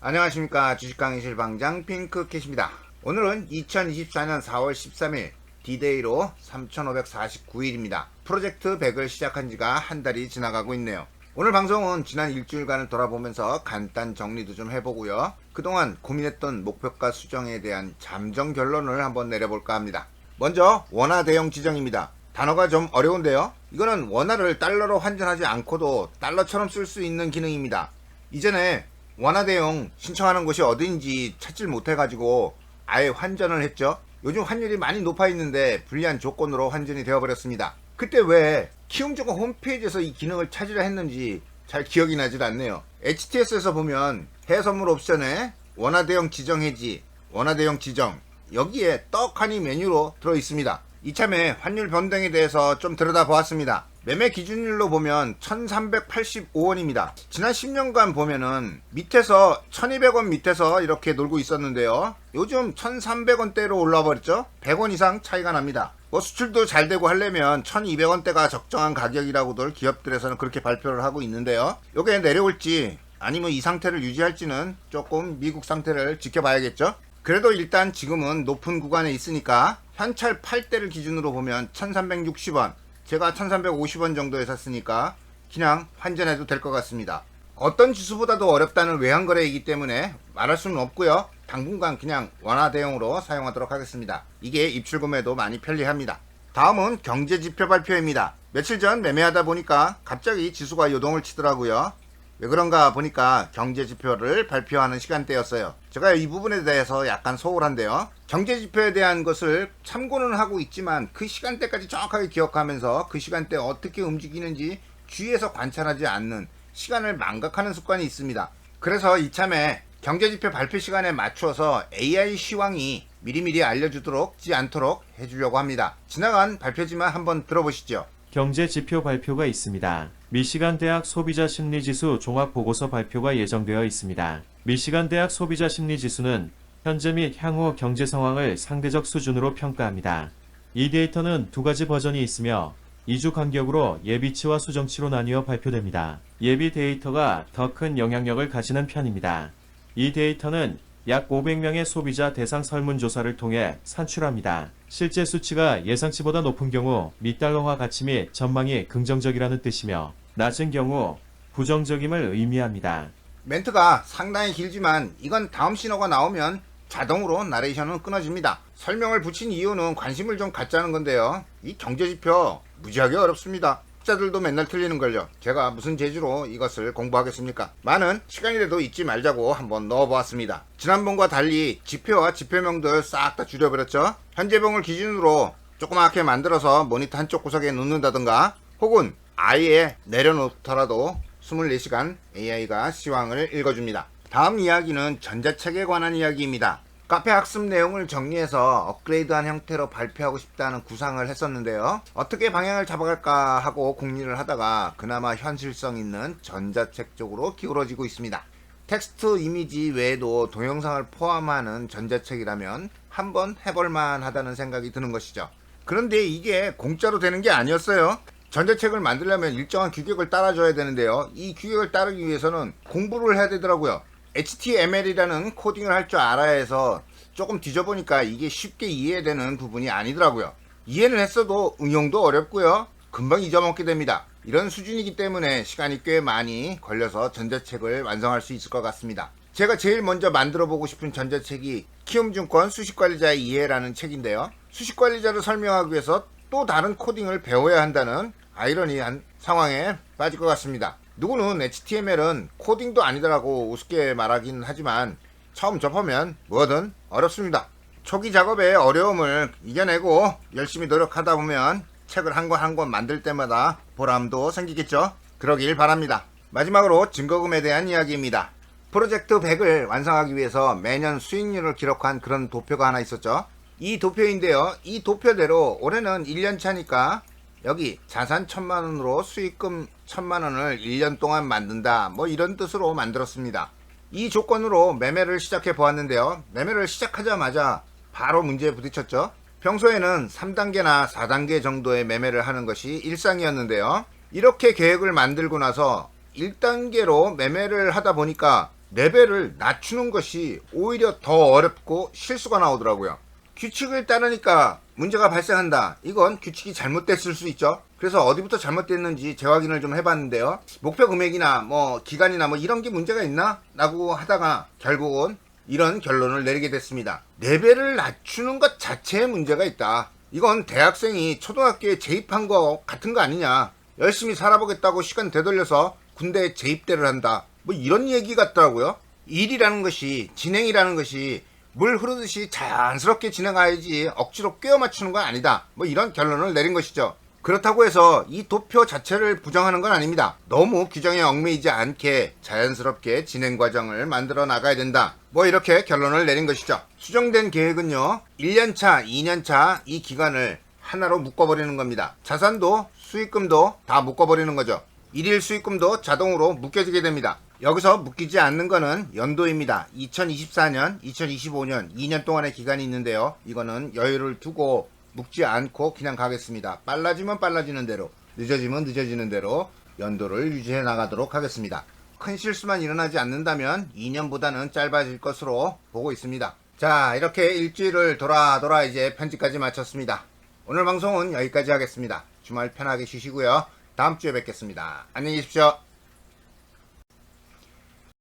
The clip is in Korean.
안녕하십니까. 주식강의실 방장 핑크캣입니다. 오늘은 2024년 4월 13일 D-Day로 3549일입니다. 프로젝트 100을 시작한 지가 한 달이 지나가고 있네요. 오늘 방송은 지난 일주일간을 돌아보면서 간단 정리도 좀 해보고요. 그동안 고민했던 목표가 수정에 대한 잠정 결론을 한번 내려볼까 합니다. 먼저 원화 대용 지정입니다. 단어가 좀 어려운데요. 이거는 원화를 달러로 환전하지 않고도 달러처럼 쓸 수 있는 기능입니다. 이전에 원화 대용 신청하는 곳이 어딘지 찾질 못해가지고 아예 환전을 했죠. 요즘 환율이 많이 높아 있는데 불리한 조건으로 환전이 되어버렸습니다. 그때 왜 키움증권 홈페이지에서 이 기능을 찾으려 했는지 잘 기억이 나질 않네요. HTS에서 보면 해외선물 옵션에 원화 대용 지정 해지, 원화 대용 지정, 여기에 떡하니 메뉴로 들어있습니다. 이참에 환율 변동에 대해서 좀 들여다보았습니다. 매매 기준일로 보면 1385원입니다. 지난 10년간 보면은 밑에서 1200원 밑에서 이렇게 놀고 있었는데요. 요즘 1300원대로 올라와 버렸죠. 100원 이상 차이가 납니다. 수출도 잘 되고 하려면 1200원대가 적정한 가격이라고들 기업들에서는 그렇게 발표를 하고 있는데요. 요게 내려올지 아니면 이 상태를 유지할지는 조금 미국 상태를 지켜봐야겠죠. 그래도 일단 지금은 높은 구간에 있으니까 현찰 8대를 기준으로 보면 1360원, 제가 1350원 정도에 샀으니까 그냥 환전해도 될 것 같습니다. 어떤 지수보다도 어렵다는 외환거래이기 때문에 말할 수는 없고요. 당분간 그냥 원화 대용으로 사용하도록 하겠습니다. 이게 입출금에도 많이 편리합니다. 다음은 경제지표 발표입니다. 며칠 전 매매하다 보니까 갑자기 지수가 요동을 치더라고요. 왜 그런가 보니까 경제지표를 발표하는 시간대였어요. 제가 이 부분에 대해서 약간 소홀한데요. 경제지표에 대한 것을 참고는 하고 있지만 그 시간대까지 정확하게 기억하면서 그 시간대에 어떻게 움직이는지 주위에서 관찰하지 않는, 시간을 망각하는 습관이 있습니다. 그래서 이참에 경제지표 발표 시간에 맞춰서 AI 시황이 미리미리 알려주지 않도록 해주려고 합니다. 지나간 발표지만 한번 들어보시죠. 경제 지표 발표가 있습니다. 미시간 대학 소비자 심리지수 종합 보고서 발표가 예정되어 있습니다. 미시간 대학 소비자 심리지수는 현재 및 향후 경제 상황을 상대적 수준으로 평가합니다. 이 데이터는 두 가지 버전이 있으며 2주 간격으로 예비치와 수정치로 나뉘어 발표됩니다. 예비 데이터가 더 큰 영향력을 가지는 편입니다. 이 데이터는 약 500명의 소비자 대상 설문조사를 통해 산출합니다. 실제 수치가 예상치보다 높은 경우 미달러화 가치 및 전망이 긍정적이라는 뜻이며 낮은 경우 부정적임을 의미합니다. 멘트가 상당히 길지만 이건 다음 신호가 나오면 자동으로 나레이션은 끊어집니다. 설명을 붙인 이유는 관심을 좀 갖자는 건데요. 이 경제지표 무지하게 어렵습니다. 학자들도 맨날 틀리는걸요. 제가 무슨 재주로 이것을 공부하겠습니까? 많은 시간이라도 잊지 말자고 한번 넣어보았습니다. 지난번과 달리 지표와 지표명들 싹 다 줄여버렸죠. 현재봉을 기준으로 조그맣게 만들어서 모니터 한쪽 구석에 놓는다든가 혹은 아예 내려놓더라도 24시간 AI가 시황을 읽어줍니다. 다음 이야기는 전자책에 관한 이야기입니다. 카페 학습 내용을 정리해서 업그레이드한 형태로 발표하고 싶다는 구상을 했었는데요. 어떻게 방향을 잡아갈까 하고 궁리를 하다가 그나마 현실성 있는 전자책 쪽으로 기울어지고 있습니다. 텍스트 이미지 외에도 동영상을 포함하는 전자책이라면 한번 해볼만 하다는 생각이 드는 것이죠. 그런데 이게 공짜로 되는 게 아니었어요. 전자책을 만들려면 일정한 규격을 따라줘야 되는데요. 이 규격을 따르기 위해서는 공부를 해야 되더라고요. HTML이라는 코딩을 할 줄 알아야 해서 조금 뒤져보니까 이게 쉽게 이해되는 부분이 아니더라고요. 이해는 했어도 응용도 어렵고요. 금방 잊어먹게 됩니다. 이런 수준이기 때문에 시간이 꽤 많이 걸려서 전자책을 완성할 수 있을 것 같습니다. 제가 제일 먼저 만들어보고 싶은 전자책이 키움증권 수식관리자의 이해라는 책인데요. 수식관리자를 설명하기 위해서 또 다른 코딩을 배워야 한다는 아이러니한 상황에 빠질 것 같습니다. 누구는 HTML은 코딩도 아니더라고 우습게 말하긴 하지만 처음 접하면 뭐든 어렵습니다. 초기 작업의 어려움을 이겨내고 열심히 노력하다 보면 책을 한 권 한 권 만들 때마다 보람도 생기겠죠. 그러길 바랍니다. 마지막으로 증거금에 대한 이야기입니다. 프로젝트 100을 완성하기 위해서 매년 수익률을 기록한 그런 도표가 하나 있었죠. 이 도표인데요. 이 도표대로 올해는 1년 차니까 여기 자산 1000만원으로 수익금 1000만원을 1년 동안 만든다, 이런 뜻으로 만들었습니다. 이 조건으로 매매를 시작해 보았는데요. 매매를 시작하자마자 바로 문제에 부딪혔죠. 평소에는 3단계나 4단계 정도의 매매를 하는 것이 일상이었는데요. 이렇게 계획을 만들고 나서 1단계로 매매를 하다 보니까 레벨을 낮추는 것이 오히려 더 어렵고 실수가 나오더라고요. 규칙을 따르니까 문제가 발생한다. 이건 규칙이 잘못됐을 수 있죠. 그래서 어디부터 잘못됐는지 재확인을 좀 해봤는데요. 목표 금액이나 뭐 기간이나 뭐 이런 게 문제가 있나? 라고 하다가 결국은 이런 결론을 내리게 됐습니다. 레벨을 낮추는 것 자체에 문제가 있다. 이건 대학생이 초등학교에 재입한 거 같은 거 아니냐. 열심히 살아보겠다고 시간 되돌려서 군대에 재입대를 한다. 뭐 이런 얘기 같더라고요. 일이라는 것이, 진행이라는 것이 물 흐르듯이 자연스럽게 진행해야지 억지로 꿰어 맞추는 건 아니다. 뭐 이런 결론을 내린 것이죠. 그렇다고 해서 이 도표 자체를 부정하는 건 아닙니다. 너무 규정에 얽매이지 않게 자연스럽게 진행 과정을 만들어 나가야 된다. 뭐 이렇게 결론을 내린 것이죠. 수정된 계획은요, 1년차, 2년차 이 기간을 하나로 묶어버리는 겁니다. 자산도 수익금도 다 묶어버리는 거죠. 일일 수익금도 자동으로 묶여지게 됩니다. 여기서 묶이지 않는 거는 연도입니다. 2024년, 2025년 2년 동안의 기간이 있는데요. 이거는 여유를 두고 묶지 않고 그냥 가겠습니다. 빨라지면 빨라지는 대로, 늦어지면 늦어지는 대로 연도를 유지해 나가도록 하겠습니다. 큰 실수만 일어나지 않는다면 2년보다는 짧아질 것으로 보고 있습니다. 자, 이렇게 일주일을 돌아 이제 편집까지 마쳤습니다. 오늘 방송은 여기까지 하겠습니다. 주말 편하게 쉬시고요. 다음 주에 뵙겠습니다. 안녕히 계십시오.